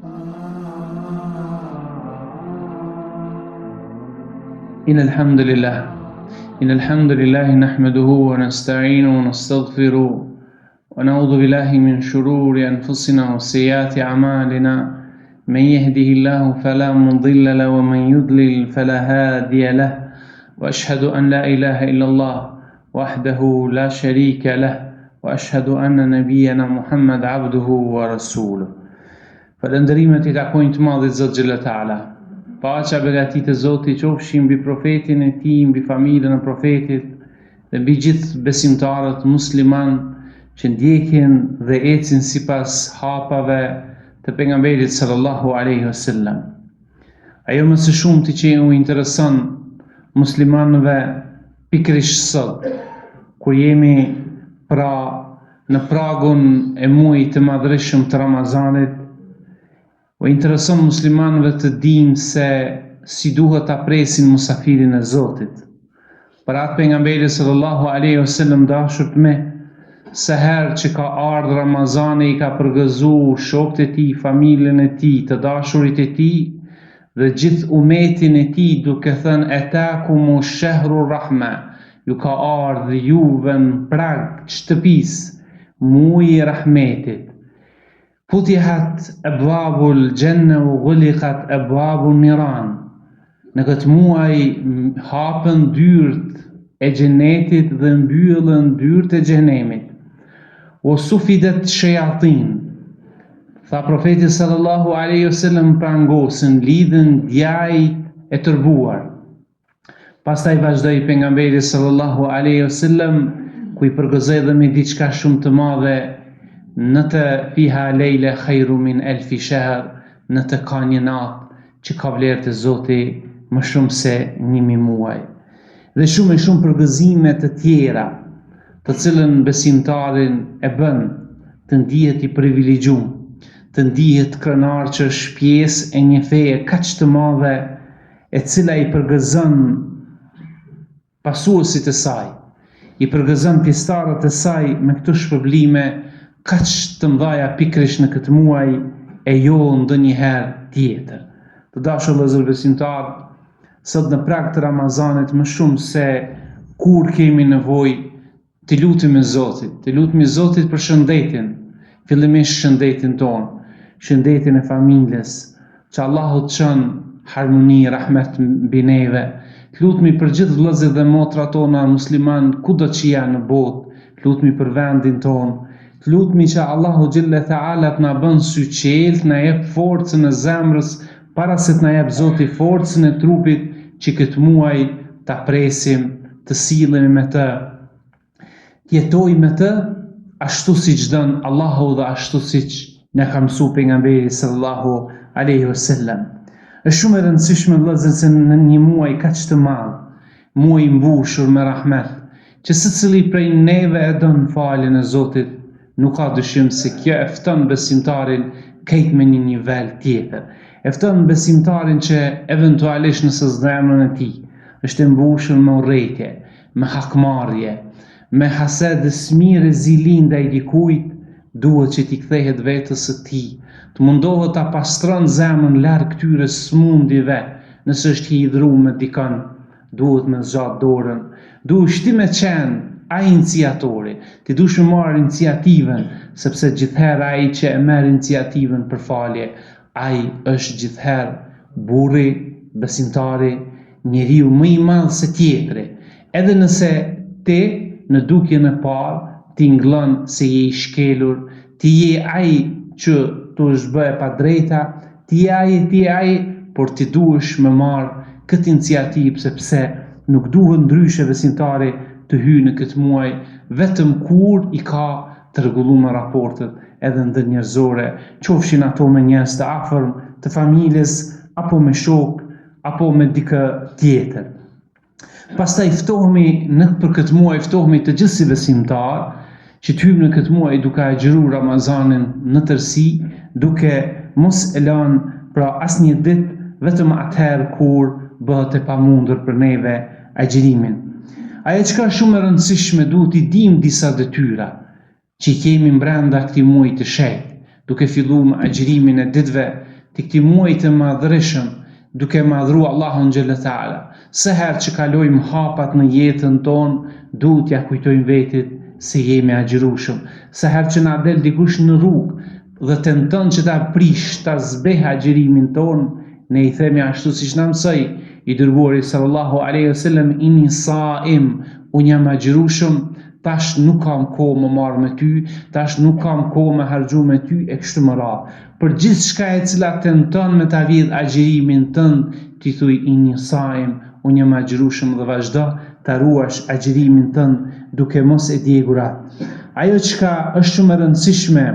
إن الحمد لله نحمده ونستعينه ونستغفره ونعوذ بالله من شرور أنفسنا وسيئات أعمالنا من يهده الله فلا مضل له ومن يضلل فلا هادي له وأشهد أن لا إله إلا الله وحده لا شريك له وأشهد أن نبينا محمد عبده ورسوله. Falënderimet I takojnë të Madhit Zot Xhella Taala. Paqja begatit e Zotit qofshin mbi profetin e tij, mbi familjen e profetit dhe mbi gjithë besimtarët musliman që ndjekin dhe ecin sipas hapave të pejgamberit sallallahu alaihi wasallam. Ajo më së shumti që u intereson muslimanëve pikërisht sot, kur jemi në pragun e muajit të madhreshëm të Ramazanit, u intereson muslimanëve të dinë se si duhet ta presin musafirin e Zotit. Për atë pejgamberi sallallahu alaihi wasallam dashur të me, se herë që ka ardhur Ramazani I ka përgëzuar shokët e tij, familjen e tij, të dashurit e tij dhe gjithë umetin e tij duke thënë atakumu shahru rahma, ju ka ardhur juve në prag shtëpisë muaji I rahmetit. Futihat abwabul janna wa ghuliqat abwabun niran. Në këtë muaj hapën dyert e xhenetit dhe mbyllën dyert e xhenemit. O sufidat shayatin. Tha profeti sallallahu alaihi wasallam prangosën, lidhen djajt e tërbuar. Pastaj vazhdoi pejgamberi sallallahu alaihi wasallam ku I përgëzoi dhe me diçka shumë të madhe, në të fiha lejle khairu min elfi shahr, në të ka një natë që ka vlerë të Zotit më shumë se 1000 muaj. Dhe shumë përgëzime të tjera, të cilën besimtarin e bën të ndihet I privilegjuar, të ndihet krenar që është pjesë e një feje kaq të madhe, e cila I përgëzon pasuesit e saj, I përgëzon pjesëtarët e saj me këto shpërblime kaq të mëdha pikërisht në këtë muaj e jo ndonjëherë tjetër. Të dashur vëllezër besimtar, sot në prag të Ramazanit më shumë se kur kemi nevojë të lutemi Zotit për shëndetin, fillimisht shëndetin tonë, shëndetin e familjes, që Allahu të çon harmoni, rahmet mbi neve. Të lutemi për gjithë vëllezërit dhe motrat tona musliman kudo që janë në botë, të lutemi për vendin tonë. Të lutemi që Allahu Xhella Taala të na bën syqel, të na jep forcën e zemrës, para se të na jep Zoti forcën e trupit, që këtë muaj ta presim, të sillemi me të, të jetojmë me të ashtu siç don Allahu dhe ashtu siç na ka mësuar pejgamberi sallallahu alaihi wasallam. Është shumë e rëndësishme vëllezër se në një muaj kaq të madh, muaj I mbushur me rahmet, që secili prej neve e don faljen e Zotit, nuk ka dyshim se kjo e fton besimtarin kejt me një nivel tjetër. E fton besimtarin që eventualisht nëse zemrën e tij është e mbushur me urrëtie, me hakmarrje, me hased dhe smire zilin ndaj dikujt, duhet që t'i kthehet vetes së tij, të mundohet ta pastron zemrën larg këtyre smundjeve. Nëse është hidhur me dikon, duhet me zgjat dorën, duhet ti me qenë ai iniciatori, ti duhesh me marrë iniciativën, sepse gjithherë ai që e merr iniciativën për falje, ai është gjithherë burri, besimtari, njeriu më I madh se tjetri. Edhe nëse ti në dukjen e parë ti nglon se je I shkelur, ti je ai që tu është bë pa drejta, ti je ai, por ti duhesh me marrë këtë iniciativë, sepse nuk duhet ndryshe besimtari të hyjë në këtë muaj vetëm kur I ka të rregulluar raportet edhe ndërnjerëzore, qofshin ato me njerëz të afërm, të familjes, apo me shok, apo me dikë tjetër. Pastaj për këtë muaj ftohemi të gjithë si besimtar, që të hyjmë në këtë muaj duke agjëruar Ramazanin në tërësi, duke mos e lënë pra asnjë ditë, vetëm atëherë kur bëhet e pamundur për neve agjërimin. Ajo që ka shumë e rëndësishme, duhet I dim disa detyra që I kemi brenda këtij muaji të shenjtë, duke filluar me agjërimin e ditëve të këtij muaji të madhërishëm, duke madhru Allahun xhalla taala. Sa herë që kalojmë hapat në jetën tonë, duhet t'ja kujtojmë vetit se jemi agjërueshëm. Sa herë që na del dikush në rrugë dhe tenton që ta prish, ta zbeh agjërimin tonë, ne i themi ashtu siç na mësoi i dërguari sallallahu alaihi wasallam, inni saim, unë jam agjërueshëm, tash nuk kam kohë më marr me ty, tash nuk kam kohë më harxhu me ty e kështu me radhë. Për gjithçka e cila tenton me ta vjedh agjërimin tënd, ti thuj inni saim, unë jam agjërueshëm dhe vazhdo ta ruash agjërimin tënd duke mos e djegur atë. Ajo çka është shumë e rëndësishme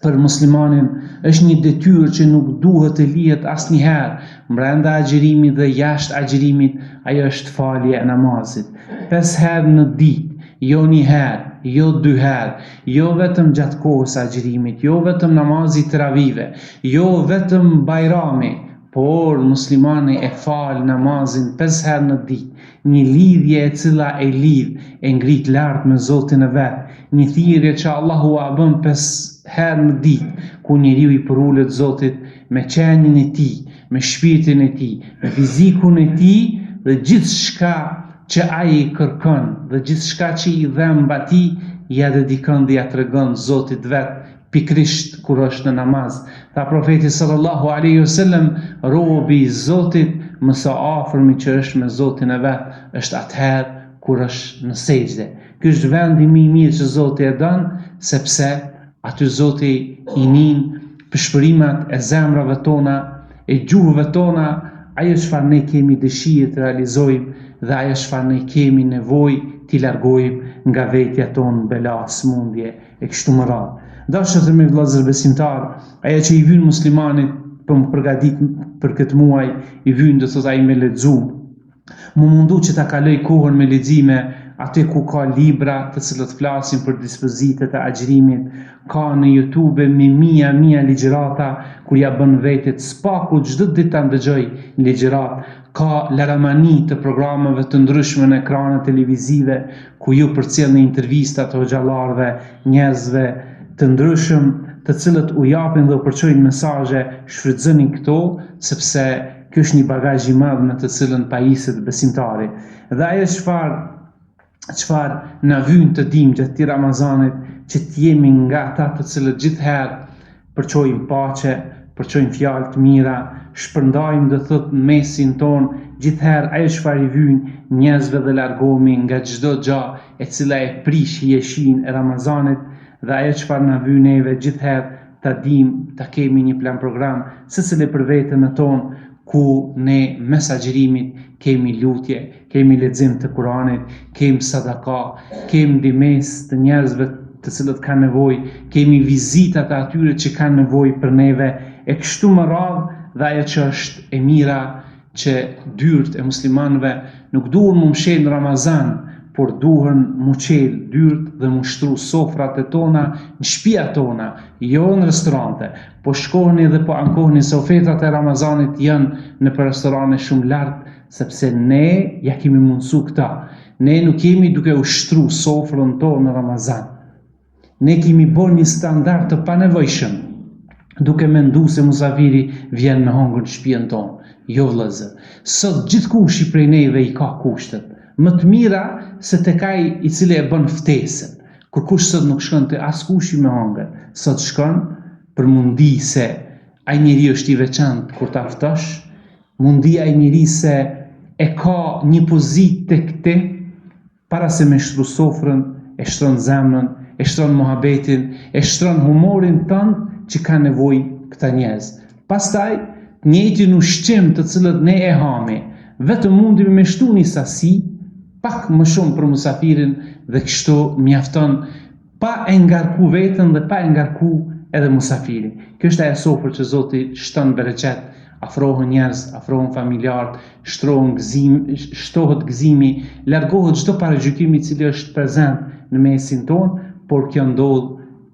për muslimanin është një detyrë që nuk duhet të lihet asnjëherë brenda agjërimit dhe jashtë agjërimit, ajo është falja e namazit. 5 herë në ditë, jo një herë, jo 2 herë, jo vetëm gjatë kohës agjërimit, jo vetëm namazit teravive, jo vetëm bajrami, por muslimani e fal namazin 5 herë në ditë. Një lidhje e cila e lidh, e ngrit lart me Zotin e vet, një thirrje që Allahu a bën 5 herë në ditë, ku njeriu i përullet Zotit me qenien e tij, me shpirtin e tij, me fizikun e tij dhe gjithçka që ai kërkon dhe gjithçka që i dhem atij, ja dedikon dhe ja tregon Zotit vet, pikrisht kur është në namaz. Tha profeti sallallahu alaihi wasallam, robi i Zotit më së afërmi që është me Zotin e vet është atëherë kur është në sejdë. Ky është vendi më i mirë që Zoti e don, sepse aty Zoti i nin përshpërimat e zemrave tona, e gjuhëve tona, ajo çfarë ne kemi dëshirë të realizojmë dhe ajo çfarë ne kemi nevojë t'i largojmë nga vetja tonë, bela, smundje e kështu me radhë. Dashur të mirë vëllezër besimtar, ajo që i vjen muslimanit për më përgatit për këtë muaj, i vjen do thotë ai me lexu. Më mundu që ta kaloj kohën me lexime aty ku ka libra të cilët flasin për dispozitet e agjërimit, ka në YouTube me mia ligjërata kur ja bën vetit spaku çdo ditë ta ndëgjoj ligjërat, ka laramani të programeve të ndryshme në ekranet televizive ku ju përcjellni intervista të hoxhallarëve, njerëzve të ndryshëm të cilët u japin dhe u përçojnë mesazhe, shfrytëzoni këto sepse ky është një bagazh i madh me të cilën pajiset besimtari. Dhe ajo çfarë na vjen të dimë gjatë këtij Ramazanit, që të jemi nga ata të cilët gjithherë përçojnë paqe, përçojnë fjalë të mira, shpërndajmë do thotë mesin ton, gjithherë ajo çfarë i vjen njerëzve dhe largohemi nga çdo gjë e cila e prish jeshin e Ramazanit, dhe ajo çfarë na vjen neve gjithherë ta dimë, ta kemi një plan program secili për veten e tonë, ku ne mes agjërimit kemi lutje, kemi lexim të Kuranit, kemi sadaka, kemi ndihmës të njerëzve të cilët kanë nevojë, kemi vizita të atyre që kanë nevojë për neve e kështu me radhë. Dhe ajo që është e mira që dyrt e muslimanëve nuk duhen më mshel në Ramazan, por duhen mu qel dyrt dhe mu shtru sofrat e tona në shtëpiat tona, jo në restorante. Po shkoheni dhe po ankoheni se ofertat e Ramazanit janë në për restorane shumë lartë, sepse ne ja kemi mundësu këta. Ne nuk kemi duke u shtru sofrën tonë në Ramazan. Ne kemi bërë një standard të panevojshëm, duke mendu se musafiri vjen me hongër në shtëpinë tonë. Jo vëllezër, sot gjithkush i prej neve i ka kushtet. Më të mira se tek ai i cili e bën ftesën. Kur kush sot nuk shkon te askush me hongër, sot shkon për mundi se ai njeri është i veçantë kur ta ftosh, mundi ai njeri se e ka një pozitë tek ti, para se me shtru sofrën, e shtron zemrën, e shtron mohabetin, e shtron humorin tënd që ka nevojë këta njerëz. Pastaj, njëjtin ushqim të cilët ne e hami, vetëm mundim me shtu një sasi, pak më shumë për musafirin dhe kështu mjafton pa e ngarku vetën dhe pa e ngarku edhe musafirin. Kjo është ajo sofër që Zoti shton bereqet, afrohen njerëz, afrohen familjarët, shtohet gëzimi, largohet çdo paragjykimi i cili është prezent në mesin tonë, por kjo ndodh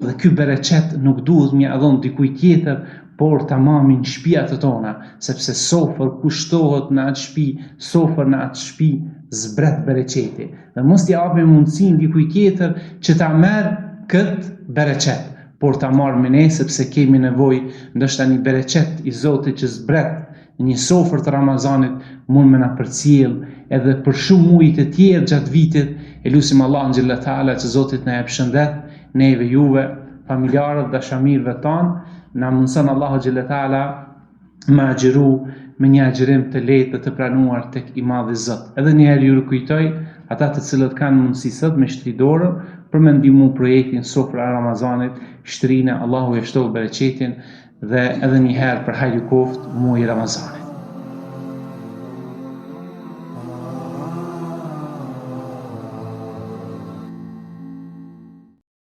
dhe ky bereqet nuk duhet mja dhon dikujt tjetër, por tamam në shtëpiat tona, sepse sofër kushtohet në atë shtëpi, sofër në atë shtëpi zbret bereqeti. Dhe mos t'i japim mundësinë dikujt tjetër që ta merr këtë bereqet, por ta marrë me ne, sepse kemi nevojë ndoshta një bereqet i Zotit që zbret një sofër të Ramazanit mund me na përcjell edhe për shumë muaj të tjerë gjatë vitit. E lutim Allahun xhalla taala që Zoti na jap shëndet, neve juve, familjarët, dashamirëve tanë, na mundson Allahu xhalla taala me agjeru me një agjerim të lehtë dhe të pranuar tek i madhi Zot. Edhe një herë ju rikujtoj ata të cilët kanë mundësi sot me shtri dorën për me ndihmu projektin Sofra e Ramazanit, shtrinë, Allahu e shtollë bereqetin dhe edhe një herë për hajri koft muaj Ramazanit.